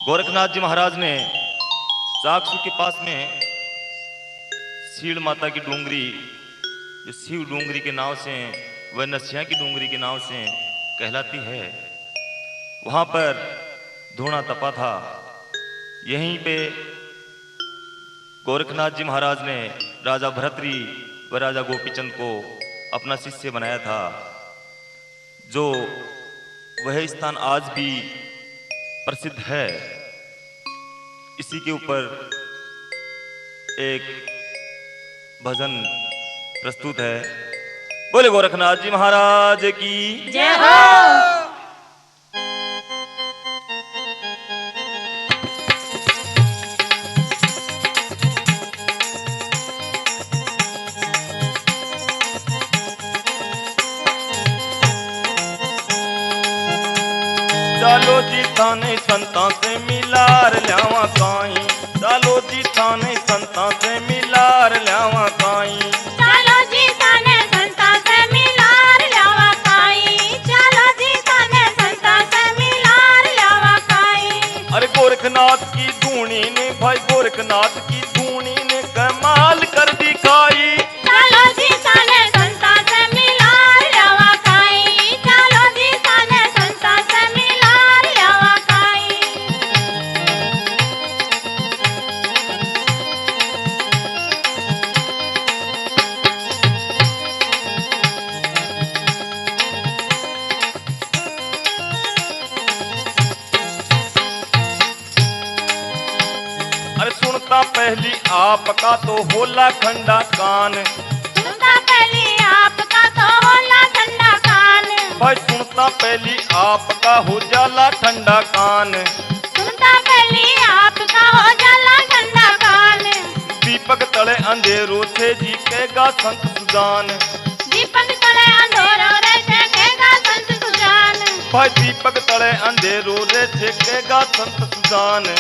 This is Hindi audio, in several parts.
गोरखनाथ जी महाराज ने साक्षू के पास में सीड़ माता की डूंगरी, जो शिव डूंगरी के नाव से वह नसिया की डूंगरी के नाव से कहलाती है, वहां पर धूणा तपा था। यहीं पे गोरखनाथ जी महाराज ने राजा भरतरी व राजा गोपीचंद को अपना शिष्य बनाया था। जो वह स्थान आज भी प्रसिद्ध है। इसी के ऊपर एक भजन प्रस्तुत है। बोले गोरखनाथ जी महाराज की जय हो। चालो जी थाने संतां से मिलार ल्यावा काई, चालो जी थाने संतां से मिलार ल्यावा काई, चलो जी थाने संतां से मिलार ल्यावा काई, चलो जी थाने संतां से मिलार ल्यावा काई। अरे गोरखनाथ की धूनी ने भाई गोरखनाथ की धूनी ने कमाल कर दिखाई। चलो जी थाने संतां से मिलार ल्यावा काई, चलो जी थाने संतां से मिलार ल्यावा काई। अरे सुनता पहली आपका तो होला खंडा कान, सुनता पहली आपका तो होला ठंडा कान, भाई सुनता पहली आपका हो जाला ठंडा कान। सुनता पहली आपका हो जाला ठंडा कान। दीपक तले अंधेरों से जीतेगा संत सुजान, दीपक तले अंधेरो रे छेकेगा संत सुजान, भाई दीपक तले अंधेरों रे छेकेगा संत सुजान।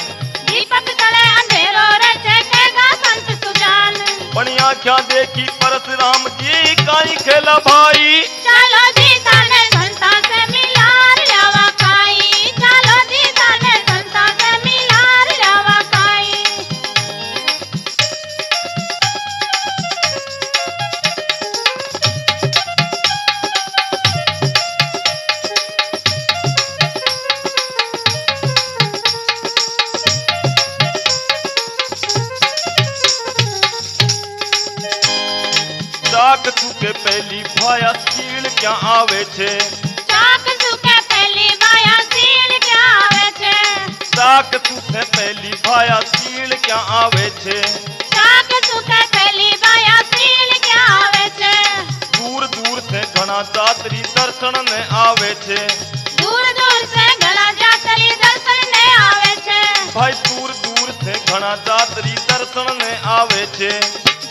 दीपक तले अंधेरो रे छेकेगा संत सुजान। बढ़िया क्या देखी परशुराम जी काई खेला भाई। चलो जी थाने संतां से मिलार ल्यावा काई, चलो जी थाने संतां से मिलार ल्यावा काई। चाक चुके पहली भाया सील क्या आवे छे, चाक सुके पहली बाया सील क्या आवे छे, चाक चुके पहली भाया सील क्या आवे छे। चाक सुके पहली बाया सील क्या आवे छे। दूर दूर से घना जातरी दर्शन ने आवे छे, दूर दूर से घना जातरी दर्शन ने आवे छे। भाई दूर दूर से घना जातरी दर्शन ने आवे छे।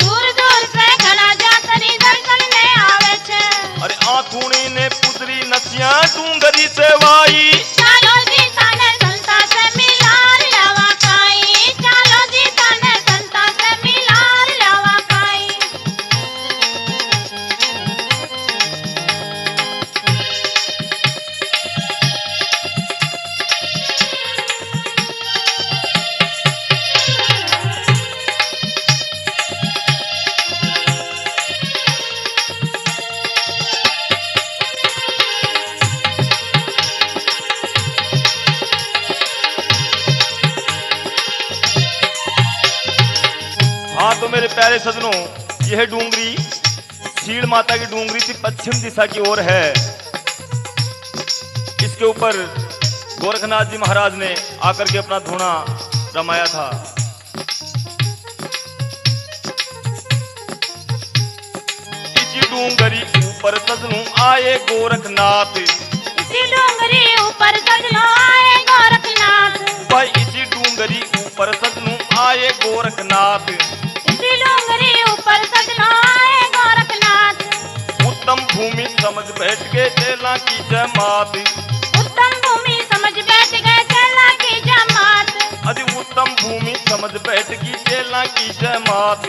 दूर दूर से घना जातरी दर्शन ने आवे छे। अरे आँखूणी ने पुतरी नसिया डूंगरी से वाई। चलो जी थाने संतां से मिलार ल्यावा काई, चलो जी थाने संतां से मिलार ल्यावा काई। हाँ तो मेरे प्यारे सजनों, यह डूंगरी सीड़ माता की डूंगरी थी, पश्चिम दिशा की ओर है। इसके ऊपर गोरखनाथ जी महाराज ने आकर के अपना धूणा रमाया था। इसी डूंगरी ऊपर सजनों आए गोरखनाथ, इसी डूंगरी ऊपर सजनो आए गोरखनाथ, भाई इसी डूंगरी ऊपर सजनों आए गोरखनाथ। इसी डूंगरी ऊपर सजनो आए गोरखनाथ। उत्तम भूमि समझ बैठ के चेला की जमात, उत्तम भूमि समझ बैठ गए चेला की जमात, अति उत्तम भूमि समझ बैठ की चेला की जमात।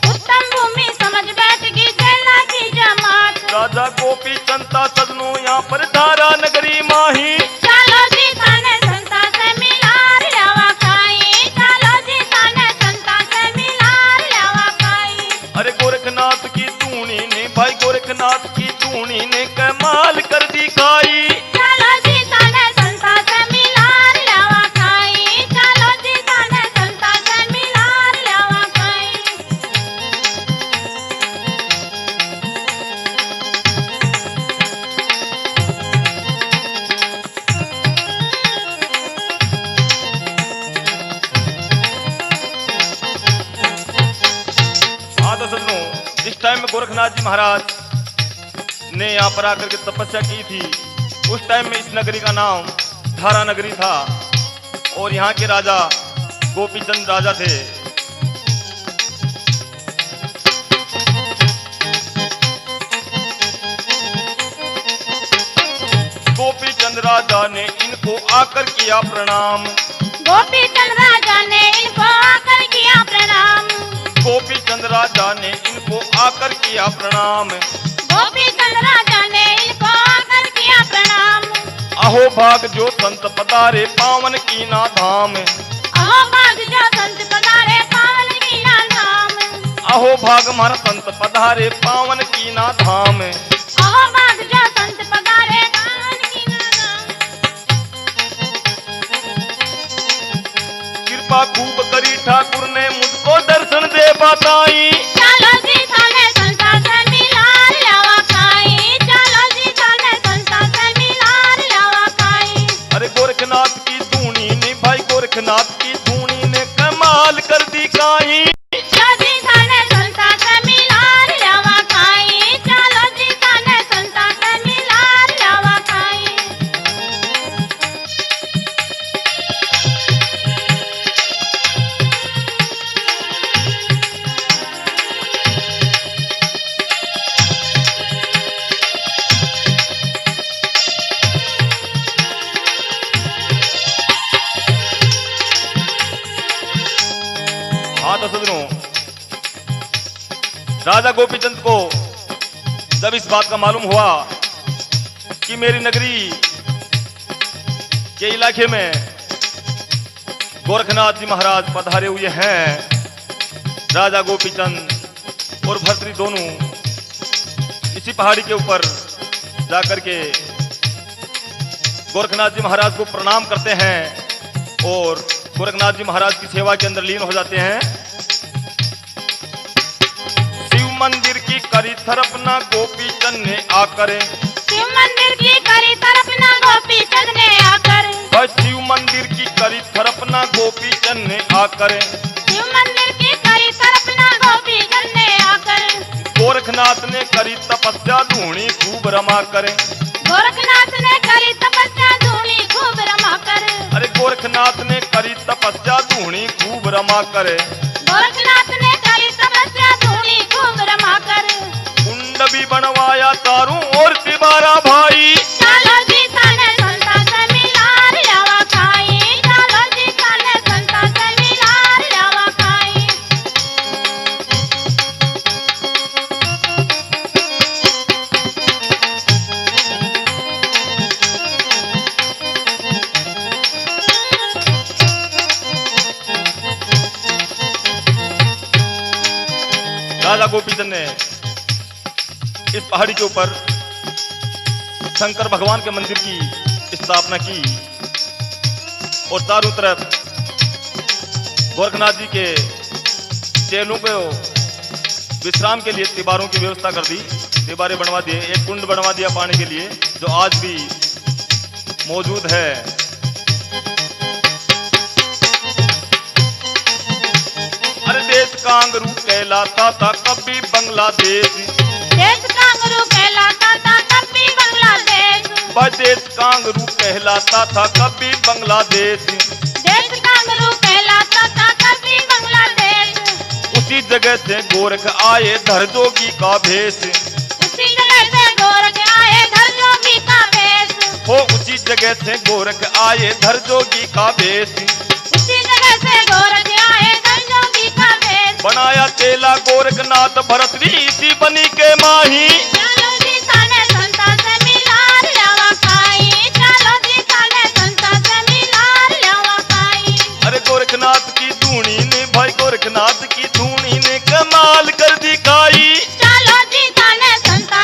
उत्तम भूमि समझ बैठ गई चेला की जमात। राजा गोपी चंता सजनों यहाँ पर धारा नगरी माही। चलो जी थाने संतां से मिलार ल्यावा गोरखनाथ की धूनी ने कमाल कर दिखाई। चलो जी ताने संता से मिलार ल्यावा खाई, चलो जी ताने संता से मिलार ल्यावा खाई। हाँ तो सज्जनों, जिस टाइम में गोरखनाथ जी महाराज ने यहाँ पर आकर के तपस्या की थी, उस टाइम में इस नगरी का नाम धारा नगरी था और यहाँ के राजा गोपीचंद राजा थे। गोपीचंद राजा ने इनको आकर किया प्रणाम। गोपीचंद राजा ने इनको आकर किया प्रणाम। गोपीचंद राजा ने इनको आकर किया प्रणाम। गोपीचंद राजा ने इनको आकर किया प्रणाम। अहो भाग जो संत पधारे पावन की ना धाम। अहो भाग जो संत पधारे पावन की ना धाम। अहो भाग हमारा संत पधारे पावन की ना धाम। अहो भाग जो संत पधारे पावन की ना धाम। कृपा खूब करी ठाकुर ने मुझको दर्शन दे बताई। चलो जी ताने संता से मिलार ल्यावा खाई, चलो जी ताने संता से मिलार ल्यावा खाई। अरे गोरखनाथ की धूनी ने भाई गोरखनाथ की धूनी ने कमाल कर दिखाई। चलो जी ताने संता से मिलार ल्यावा खाई, चलो जी ताने संता से मिलार ल्यावा खाई। हाँ तो सज्जनों, राजा गोपीचंद को जब इस बात का मालूम हुआ कि मेरी नगरी के इलाके में गोरखनाथ जी महाराज पधारे हुए हैं, राजा गोपीचंद और भर्तृ दोनों इसी पहाड़ी के ऊपर जाकर के गोरखनाथ जी महाराज को प्रणाम करते हैं और गोरखनाथ जी महाराज की सेवा के अंदर लीन हो जाते हैं। शिव मंदिर की करी तरफ ना गोपीचंद ने आकर। शिव मंदिर की करी तरफ ना गोपीचंद ने आकर। बस शिव मंदिर की करी तरफ ना गोपीचंद ने आकर। शिव मंदिर की करी तरफ ना गोपीचंद ने आकर। गोरखनाथ ने करी तपस्या धूनी खूब रमा करे। गोरखनाथ ने करी तपस्या धूनी खूब रमा कर। अरे गोरखनाथ ने करी तपस्या धूनी खूब रमा करे। गोरखनाथ ने करी तपस्या धूनी खूब रमा कर। कुंड भी बनवाया तारू और तिबारा भाई। चलो जी ताने संता से मिलार ल्यावा खाई, चलो जी ताने संता से मिलार ल्यावा खाई। राजा गोपीचंद ने इस पहाड़ी के ऊपर शंकर भगवान के मंदिर की स्थापना की और चारों तरफ गोरखनाथ जी के चेलों को विश्राम के लिए तिबारों की व्यवस्था कर दी। तिबारे बनवा दिए, एक कुंड बनवा दिया पानी के लिए जो आज भी मौजूद है। अरे देश कांगरू कहलाता था कभी बांग्लादेश। देश कांगरू कहलाता था कभी बांग्लादेश। देश कांगरू कहलाता था कभी बांग्लादेश। देश कांगरू कहलाता था कभी बांग्लादेश। उसी जगह से गोरख आए धर जोगी का भेष। उसी जगह से गोरख आए धर जोगी का भेष। हो उसी जगह से गोरख आए धर जोगी का भेष। उसी जगह से गोरख आए धर जोगी का भेष। बनाया चेला गोरखनाथ भरतरी इसी बनी के माही। चलो जी ताने संता से मिलार ल्यावा खाई, चलो जी ताने संता से मिलार ल्यावा खाई। अरे गोरखनाथ की धूनी ने भाई गोरखनाथ की धूनी ने कमाल कर दिखाई। चलो जी ताने संता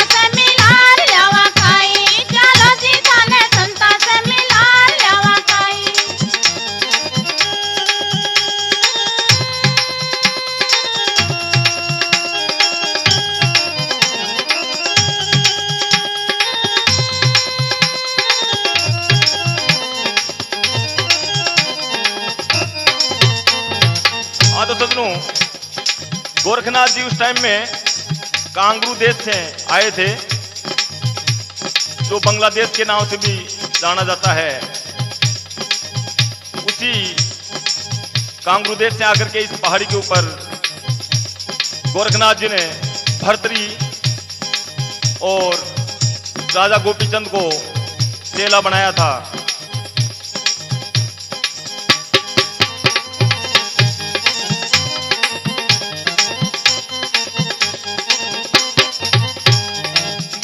गोरखनाथ जी उस टाइम में कांगरू देश से आए थे, जो बांग्लादेश के नाम से भी जाना जाता है। उसी कांगरू देश से आकर के इस पहाड़ी के ऊपर गोरखनाथ जी ने भर्तरी और राजा गोपीचंद को चेला बनाया था।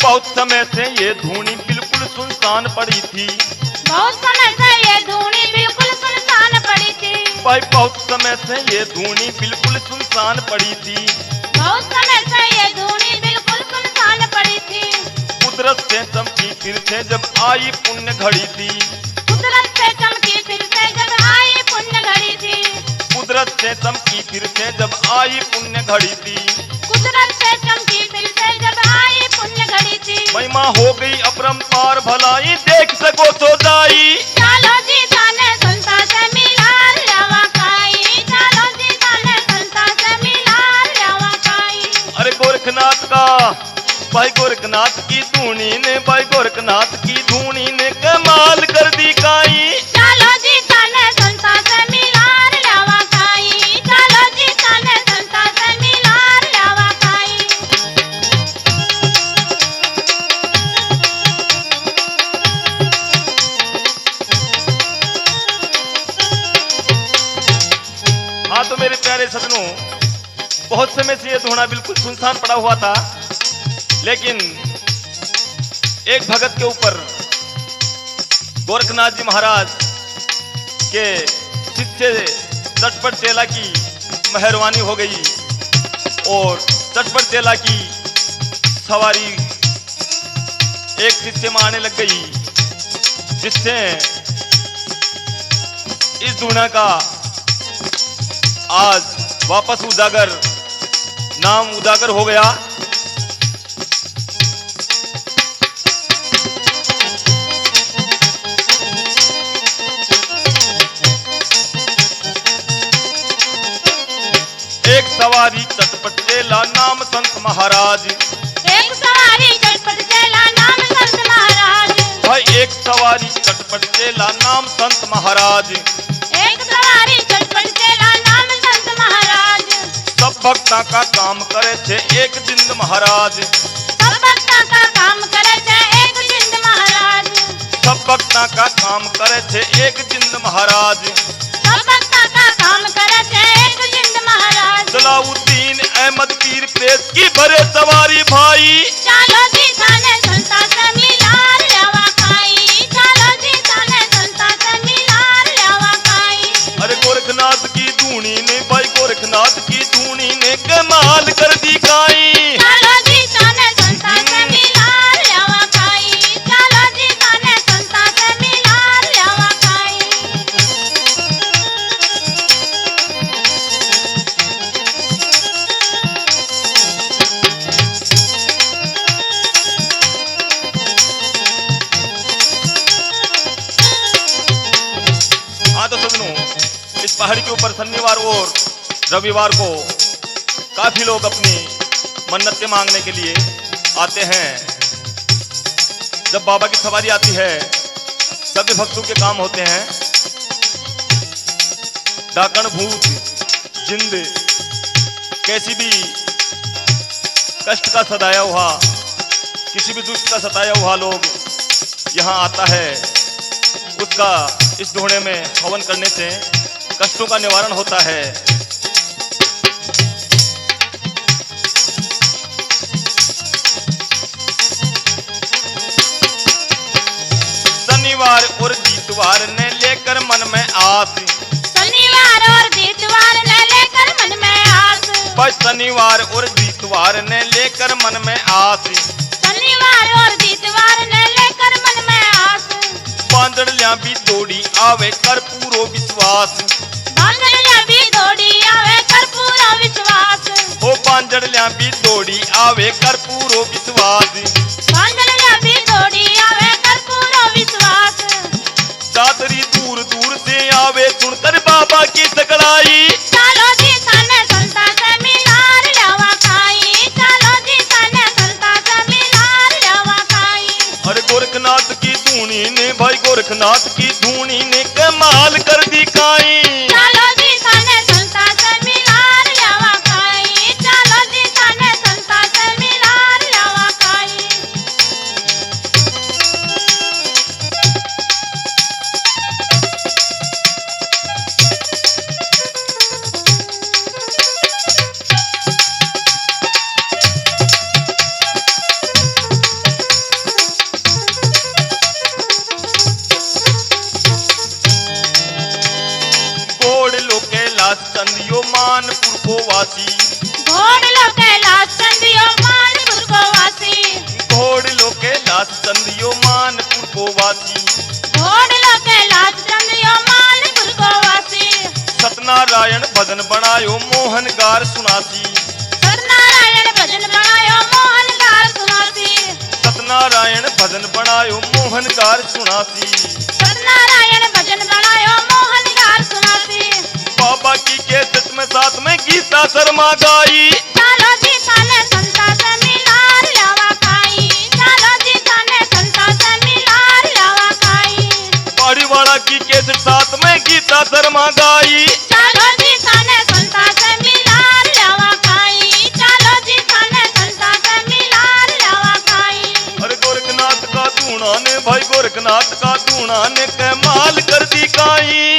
बहुत समय से ये धूनी बिल्कुल सुनसान पड़ी थी। बहुत समय से ये धूनी बिल्कुल सुनसान पड़ी थी। भाई बहुत समय से ये धूनी बिल्कुल सुनसान पड़ी थी। बहुत समय से ये धूनी बिल्कुल सुनसान पड़ी थी। कुदरत से चमकी फिर से जब आई पुण्य घड़ी थी। कुदरत से चमकी फिर से जब आई पुण्य घड़ी थी। कुदरत से चमकी फिर से जब आई पुण्य घड़ी थी। कुदरत से चमकी फिर से जब आई पुण्य घड़ी थी। महिमा हो गई अपरंपार भलाई, देख सको तो जाई। चलो जी ताने संता से मिलार जावा काई। चलो जी ताने संता से मिलार जावा काई। अरे गोरखनाथ का भाई गोरखनाथ की धूनी ने, भाई गोरखनाथ की धूनी ने कमाल कर दी काई। चलो जी ताने संता से मिलार जावा काई। चलो जी ताने संता से मिलार जावा काई। हाँ तो मेरे प्यारे सजनों, बहुत समय से ये धूना बिल्कुल सुनसान पड़ा हुआ था, लेकिन एक भगत के ऊपर गोरखनाथ जी महाराज के शिष्य चटपट चेला की मेहरबानी हो गई और चटपट चेला की सवारी एक शिष्य में आने लग गई, जिससे इस धूना का आज वापस उजागर नाम उजागर हो गया। एक सवारी चटपट चेला नाम संत महाराज। एक सवारी चटपट चेला नाम संत महाराज। भाई एक सवारी चटपट चेला नाम संत महाराज। एक सवारी चटपट चेला नाम संत महाराज। सब भक्ता का काम करे थे एक जिंद महाराज। सब भक्ता का काम करे थे एक जिंद महाराज। सब भक्ता का काम करे थे एक जिंद महाराज। सब भक्ता का काम करे थे एक जिंद महाराज। सलाउद्दीन अहमद पीर प्रेस की भरे सवारी भाई। चलो जी ताने संता से मिलार जावा काई। चलो जी ताने संता से मिलार जावा काई। अरे गोरखनाथ की धूनी ने, भाई गोरखनाथ की धूनी ने कमाल कर दी काई। चलो जी ताने संता से मिलार जावा काई। चलो जी ताने संता से मिलार जावा काई। हाँ तो सुनो, इस पहाड़ी के ऊपर शनिवार और रविवार को काफी लोग अपनी मन्नतें मांगने के लिए आते हैं। जब बाबा की सवारी आती है, सभी भक्तों के काम होते हैं। डाकण भूत जिंद कैसी भी कष्ट का सताया हुआ, किसी भी दुष्ट का सताया हुआ लोग यहाँ आता है, उसका इस धूने में हवन करने से कष्टों का निवारण होता है। शनिवार और जीतवार ने लेकर मन में आस। शनिवार और दीतवार ने लेकर मन में आस। बस शनिवार और जीतवार ने लेकर मन में आस। शनिवार और दीतवार ने लेकर मन में आस। बांधड़ियां भी दौड़ी आवे कर पूरो विश्वास। बांधड़ियां भी दौड़ी आवे कर पूरा विश्वास। हो बांधड़ियां भी दौड़ी आवे कर पूरो विश्वास। बांधड़ियां भी दौड़ी आवे कर पूरा विश्वास। दादरी दूर दूर से आवे सुनकर बाबा की सकड़ाई। चलो जी ताने संता से मिलार जावा धूनी ने भाई गोरखनाथ की धूनी ने कमाल कर दी काई। चालो जी थाने संता से मिलार ल्यावा काई, चालो जी थाने संता से मिलार ल्यावा काई। गोड़ लो कैलाश चंदियो मानपुर को वासी, घोड़ लो कैलाश चंदियो मानपुर को वासी, घोड़ लो कैलाश चंदियो मानपुर को वासी। घोड़ लो कैलाश चंदियो मानपुर को वासी। सत्यनारायण भजन बनायो मोहन गार सुनासी, सत्यनारायण भजन बनायो मोहन गार सुनासी, सत्यनारायण भजन बनायो मोहन गार सुनासी। सत्यनारायण भजन बनायो मोहन गार सुनासी। बाबा की कैसेट में साथ में गीता शर्मा गाई। चालो जी थाने संता से मिलार ल्यावा काई, चालो जी थाने संता से मिलार ल्यावा काई। बाड़ीवाड़ा की कैसेट साथ में गीता शर्मा गाई। चालो जी थाने संता से मिलार ल्यावा काई, चालो जी थाने संता से मिलार ल्यावा काई। अरे गोरखनाथ का धूना ने भाई गोरखनाथ का धूना ने कमाल कर दी काई।